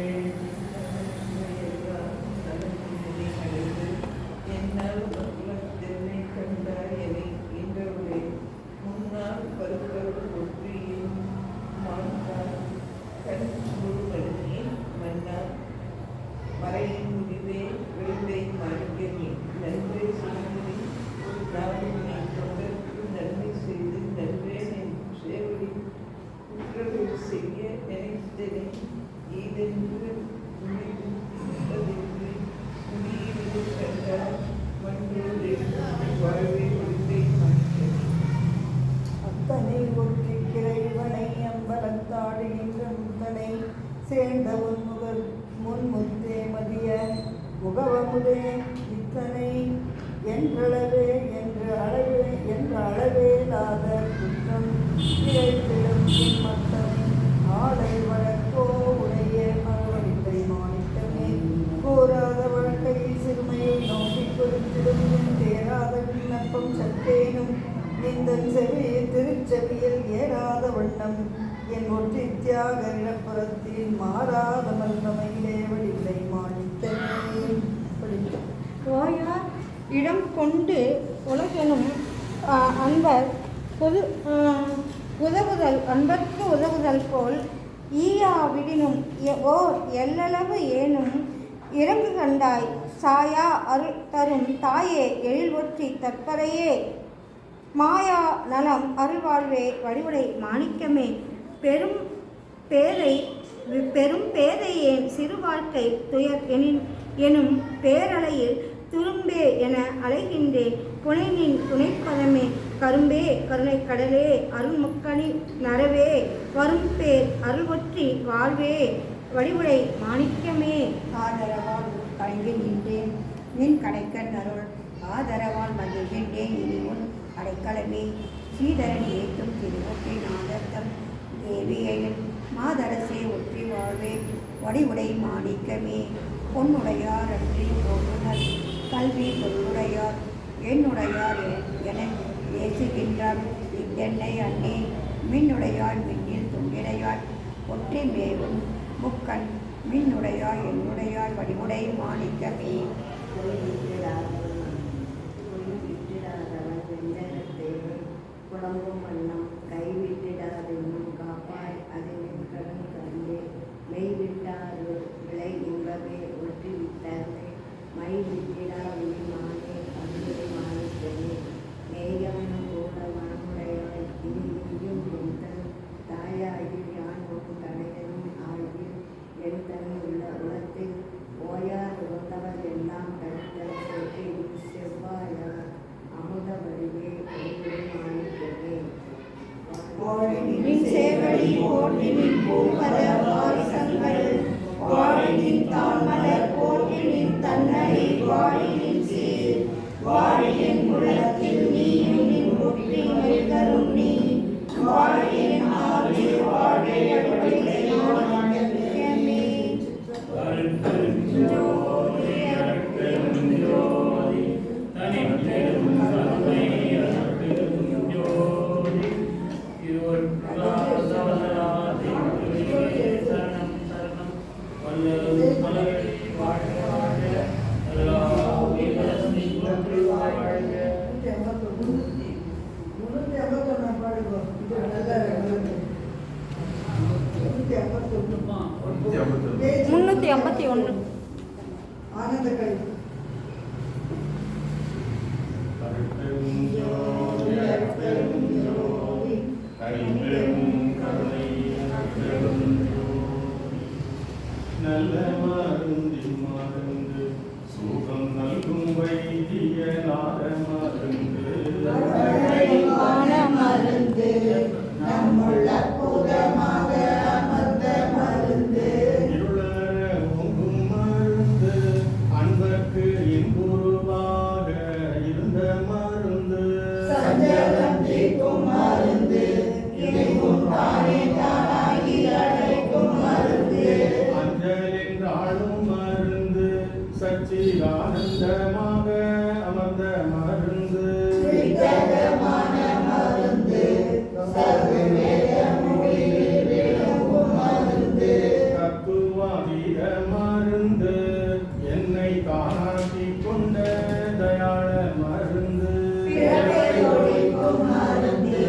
மறையின் முடிவே விழுந்தை மாணிக்கமே. நன்றி செய்து நன்மை செய்து நன்றே சேவடி குற்றங்கள் செய்ய நினைத்தனை ஈதென்று முடியவில்லை கண்டால் மன்றோடு வாழ்வை விழுந்தை மாணிக்கமே. அத்தனை ஒற்றி கிளைவனை அம்பலத்தாடுகின்ற முத்தனை சேர்ந்த முன்முத்தே மதிய முகவமுதே இத்தனை என்றளவே என்று அளவேலாத குற்றம் இழைத்திடும் மத்தனை ஆளை வழக்கோ உடைய மறுவடித்தை மாணிக்கமே. கோராத வழக்கை சிறுமையை நோக்கி கொடுத்திடும் தேராத விண்ணப்பம் சற்றேனும் இந்த செவியை திருச்செவியில் ஏறாத வண்ணம் என் ஒற்றி தியாக இடப்புறத்தில் மாறாத மல்லமையிலே வடிவை மாணித்தனே. ஓயார் இடம் கொண்டு உலகெனும் அன்பர் அன்பர்க்கு உதவுதல் போல் ஈயா விடினும் ஓர் எல்லளவு ஏனும் இறங்கு கண்டாய் சாயா அருள் தரும் தாயே எழில் ஒற்றி தற்பரையே மாயா நலம் அருள்வாழ்வே வடிவுடை மாணிக்கமே. பெரும் பேதை ஏன் சிறு வாழ்க்கை துயர் எனும் பேரலையில் துரும்பே என அலைகின்றேன் புனைநின் துணைப்பதமே. கரும்பே கருணை கடலே அருள்முக்கணி நரவே வரும் பேர் அருள் ஒற்றி வாழ்வே வடிவுடை மாணிக்கமே. ஆதரவால் கலங்கி நின்றேன் நின் கடைக்கண் அருள் ஆதரவால் மகிழ்கின்றேன் இனி உன் அடைக்கலமே. சீதரன் ஏற்றும் திருவொற்றி நாதத்தம் தேவியையில் மாதரசே ஒற்றி வாழ்வே வடிவுடை மாணிக்கமே. பொன்னுடையார் அன்றி போதுனர் கல்வி பொருளுடையார் என்னுடையார் என ஏசுகின்றார் இத்தென்னை அன்னே. மின்னுடையாள் மின்னில் துண்டிடையாள் ஒற்றி மேவும் முக்கண் மின்னுடையாள் என்னுடையாள் வடிவுடை மாணிக்கமே. புலம்பும் வண்ணம் கைவிட்டிடாதென்னும் காப்பாய் அதனின் கடன் கண்டே மெய்விட்டார் விளை இன்பமே ஒற்றி விட்டார்ந்தே மை விட்டிடா மானே அன்புரை மாணிக்கமே. மேயமெனும் கூட மனமுடையாய் இனி நீயும் என் தாயாகி யான் ஒரு தடையனும் ஆகி என் தனி உள்ள உலகத்தில் ஓயார் உறந்தவர் எல்லாம் கருத்தல் போற்றினின் பூம்பத வாரிசங்கள் வாழினின் தாழ்மலர் போற்றினின் தன்னடி வாழினின் சீர் வாழியின் குலத்தில் நீயும் நின் புற்றி மெய்தரும் நீ வாழியின் ஆவி வாழையடிகளை மாணிக்கமே ஜோதி அருட்பெரும் ஜோதி தனிப்பெரும் கருணை அருட்பெரும் ஜோதி திருவருட்பிரசாதனாதி சரணம் சரணம் வல்லரும் மலரடி வாழ்க வாழ்க எல்லா உயிர்களும் இன்புற்று வாழ்க. முன்னூற்றி ஐம்பத்தி ஒன்று ஆனந்த கல்வி அருட்பெரும் ஜோதி அருட்பெரும் ஜோதி தனிப்பெரும் கருணை அருட்பெரும் ஜோதி. நல்ல மருந்தின் மருந்து சுகம் நல்கும் வைத்திய நாத மருந்து மருந்து நம்முள்ள புதமாக அமர்ந்த மருந்து இருளற ஓங்கும் மருந்து அன்பர்க்கு இன்புருவாக இருந்த மருந்து சஞ்சலம் தீர்க்கும் மருந்து இணைக்கும் தானே தானாகி அழைக்கும் மருந்து அஞ்சல் என்றாலும் மருந்து சச்சிதானந்தமாக அமர்ந்த மருந்து வித்தகமான மருந்து சர்வவேத மொழியில் விளங்கும் மருந்து தத்துவாதீத மருந்து என்னை தானாக்கி கொண்ட தயாள மருந்து பிறரை ஒழிக்கும் மருந்து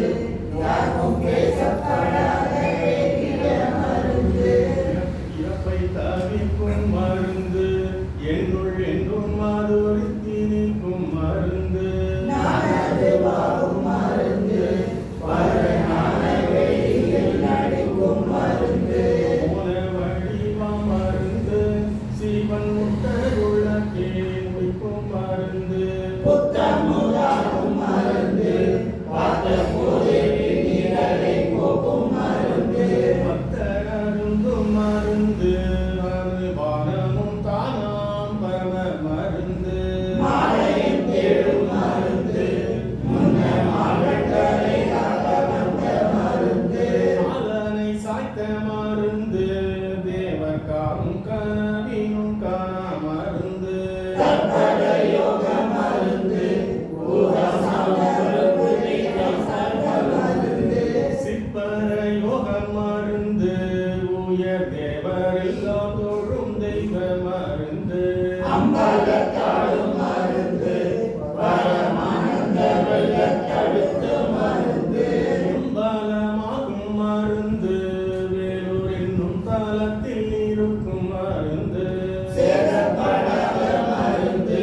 யாரும் பேசப்படாத வேதிய மருந்து இறப்பை தவிர்க்கும் மருந்து என்னுள் என்றும் மாதுரித்தி நீக்கும் மருந்து நானது வாழும் மருந்து பரநான வெளியில் நடிக்கும் மருந்து மூல வடிவம் மருந்து சீவன் முட்டருள்ள கேள் வைக்கும் மருந்து புத்தமுதாகும் மருந்து பார்த்த போதே நீரலை போக்கும் மருந்து பக்தர் அருந்தும் மருந்து அனுபானமும் தானாம் பரம மருந்து மாலையின் தேடும் மருந்து முன்ன மாவட்டரை காக்க வந்த மருந்து அதனை சாய்த்த மருந்து தேவக்காரும் கனவினும் காணா மருந்து தற்பட யோக மருந்து ஊகசாமருக்கு நீக்கம் சர்வ மருந்து சிற்பர யோக மருந்து உயர் தேவரெல்லாம் தோழும் தெய்வ மருந்து அம்பலத்தாடும் மருந்து பரமானந்த வெள்ளத்தடுத்து மருந்து பலமாகும் மருந்து வேலூர் என்னும் தலத்தில் இருக்கும் மருந்து சேதப்படாத மருந்து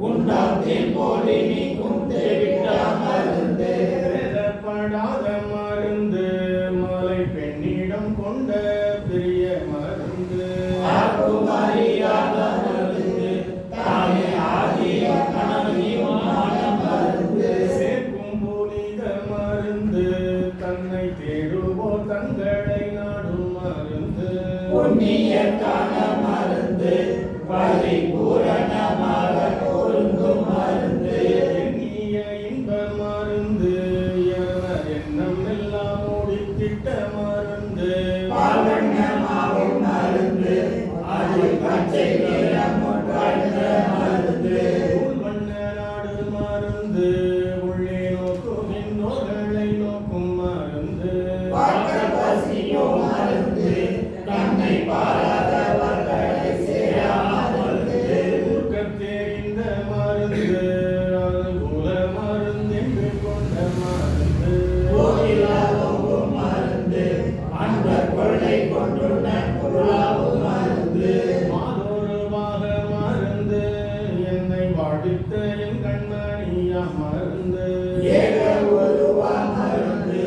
உண்டாம் போலி நீக்கும் தேவிட்ட மருந்து வேதப்படாத மருந்து மலை பெண்ணிடம் கொண்ட பெரிய மருந்து ஆக்கும் அறியாத மருந்து தானே ஆதிய கணவனியுமான மருந்து சேர்க்கும் புனித மருந்து தன்னை தேடுவோர் தங்களை நாடும் மருந்து புண்ணியக்கான மருந்து பரிபூரணமாக பொருந்தும் மருந்து எண்ணிய இன்ப மருந்து எவர் எண்ணம் எல்லாம் ஓடித்திட்ட மருந்து பாவண்ணமாகும் மருந்து அது பச்சை நிறம் வாழ்ந்த மருந்து வண்ண நாடு மருந்து உள்ளே நோக்கும் இன்னோர்களை நோக்கும் மருந்து பார்க்க பசியோ மருந்து தன்னை பாராதவர்களை சேரா மருந்து தெரிந்த மருந்து அனுகூல மருந்து என்று கொண்ட மருந்து கோயிலாகும் மருந்து அன்பர் கொள்ளை கொண்டுள்ள பொருளாகும் மருந்து மாதோருவாக மருந்து என்னை வாழ்வித்த என் கண்மணியா மருந்து ஏக ஒருவா மருந்து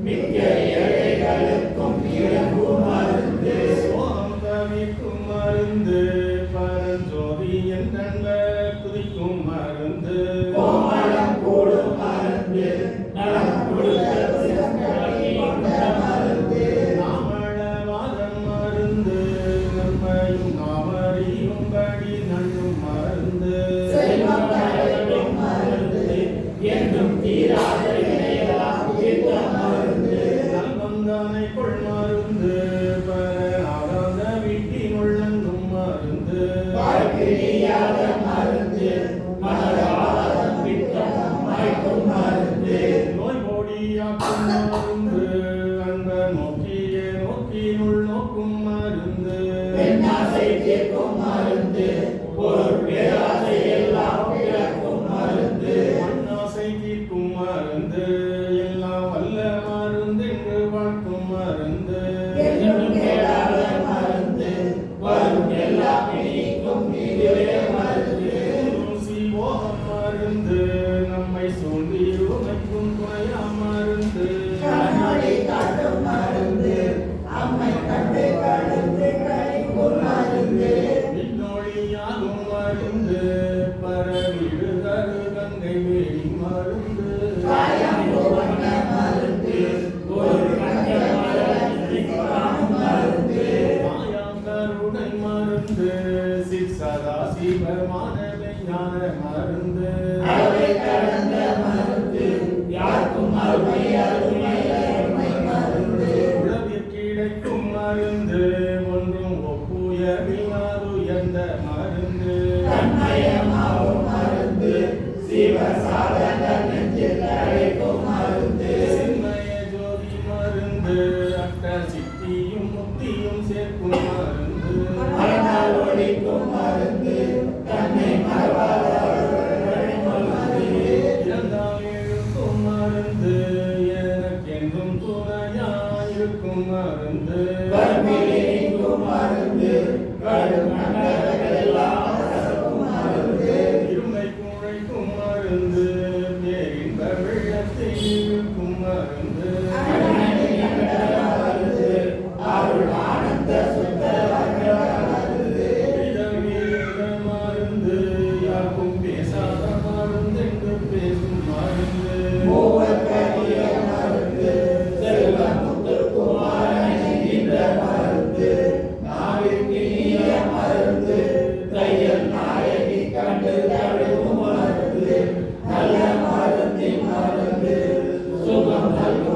மிக்க ஏழைகளுக்கும் இறங்கும் மருந்து சோகம் தவிர்க்கும் மருந்து பரஞ்சோதி என் கண்கள் குதிக்கும் மருந்து கோமளம் கூடும் மருந்து நலம் கொடுத்த சிறப்பாகி கொண்ட மருந்து நாம செடி மருந்து காயம்புவன மருந்து ஒரு கஞ்சமரம் மருந்து மாயாங்கருணை மருந்து சிற்சதா சிவமானவை ஞான மருந்து அவை கடந்த மருந்து யாருக்கும் அருமை அருமை அருமை மருந்து உலகில் கிடைக்கும் மருந்து ஒன்றும் ஒப்புயர்வினாது எந்த மருந்து தன்மயமாவும் மருந்து சிவசாதன நெஞ்சில் அழைக்கும் மருந்து சின்மய ஜோதி மருந்து அட்ட சித்தியும் முக்தியும் சேர்க்கும் மருந்து மரணால் ஒழிக்கும் மருந்து தன்னை மறவாத மருந்து இறந்தால் எழுக்கும் மருந்து எனக்கென்றும் துணையாயிருக்கும் மருந்து கர்மிலிங்கும் மருந்து கருமணங்களெல்லாம் அசக்கும் மருந்து இருமை குழைக்கும் மருந்து பேரின்ப வெள்ளத்தை இழுக்கும் மருந்து மருந்து அருள் ஆனந்த சுத்த மருந்து விதவித மருந்து யாருக்கும் பேசாத மருந்து என்று பேசும் மருந்து மூவர்க்கரிய மருந்து செல்வ முத்துக்குமாரன் என்கின்ற மருந்து நாவிற்கு இனிய மருந்து தையல் நாயகி கண்டு தழுவும் மருந்து நல்ல மருந்தின் மருந்து சுகம் நல்கும்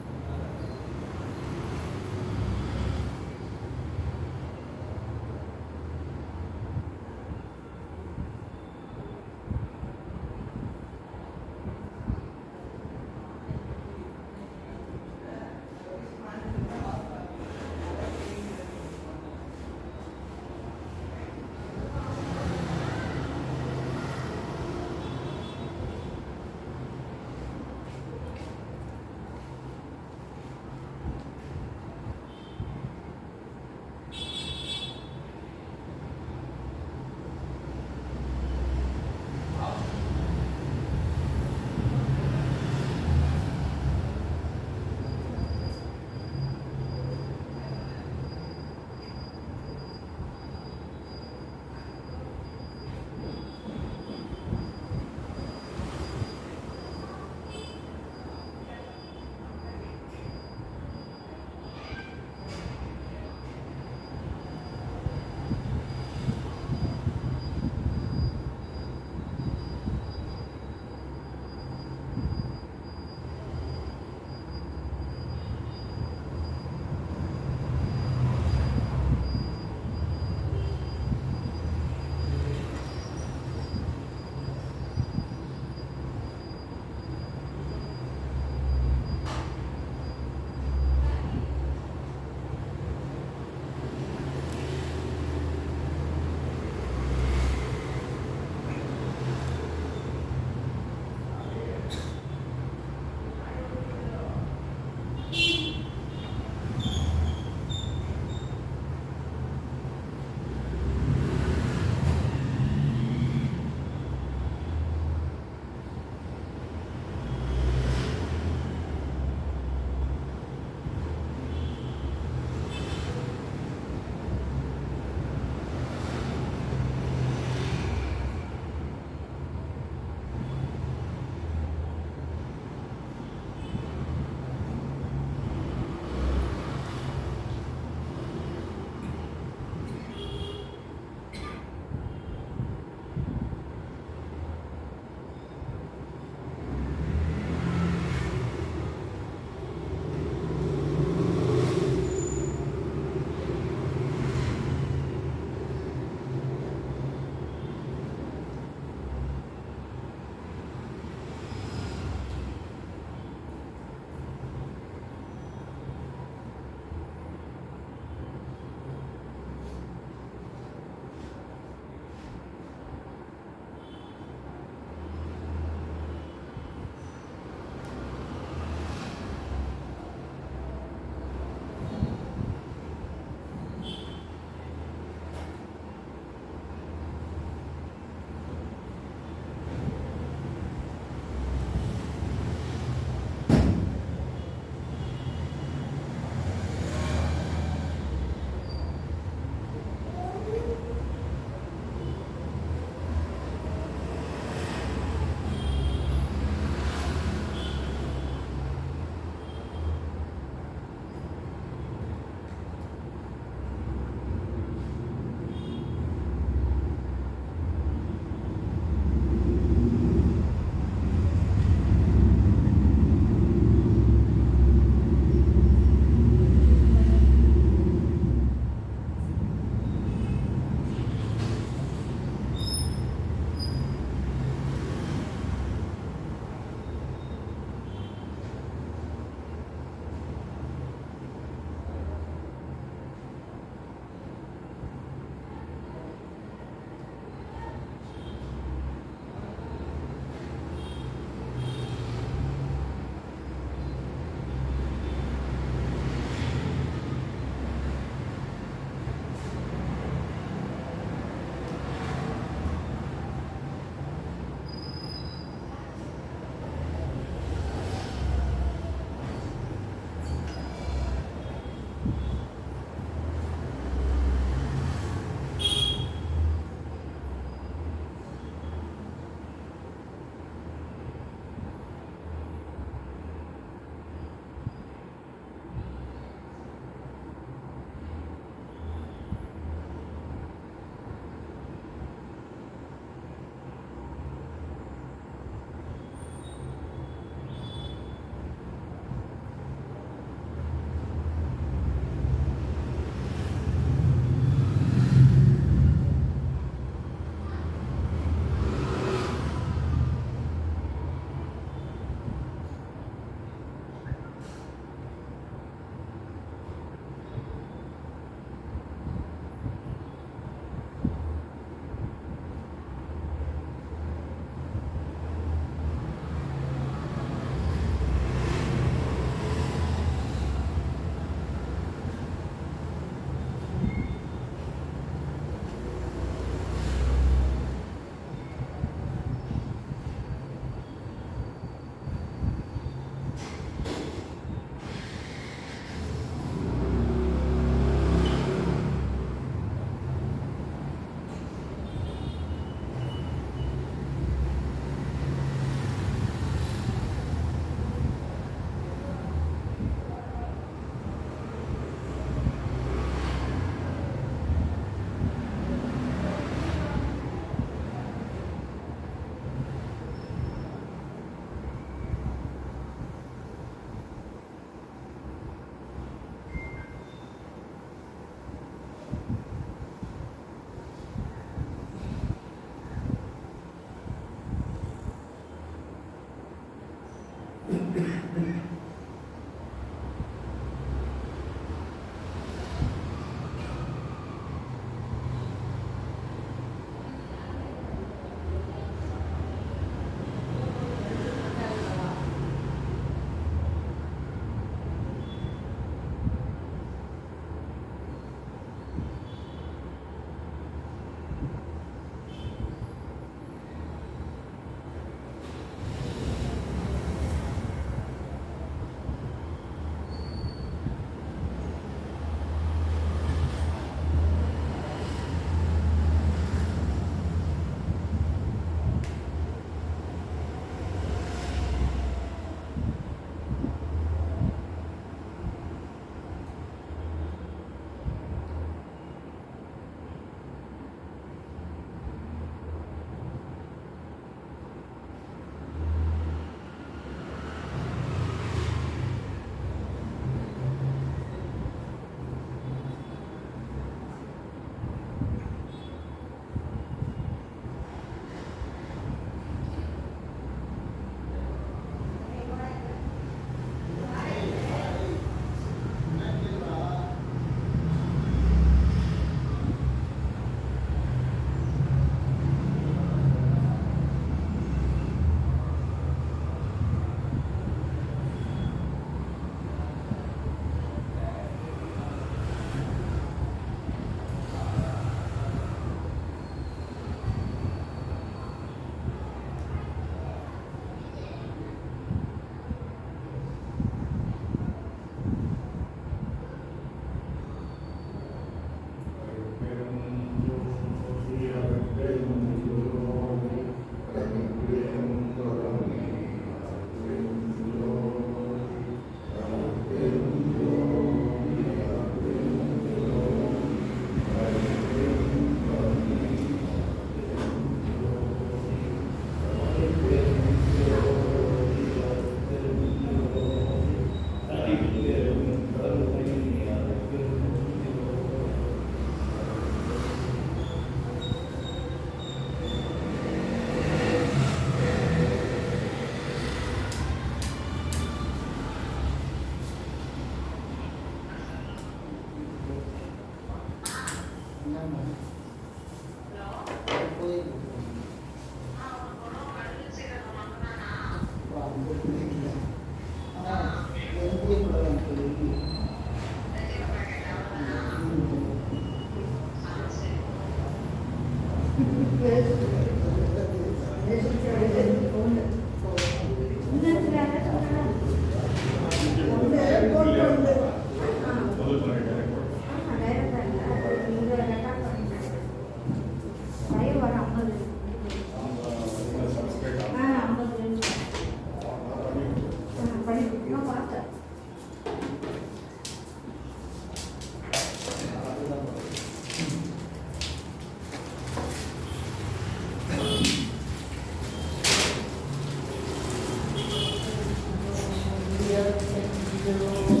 Thank you.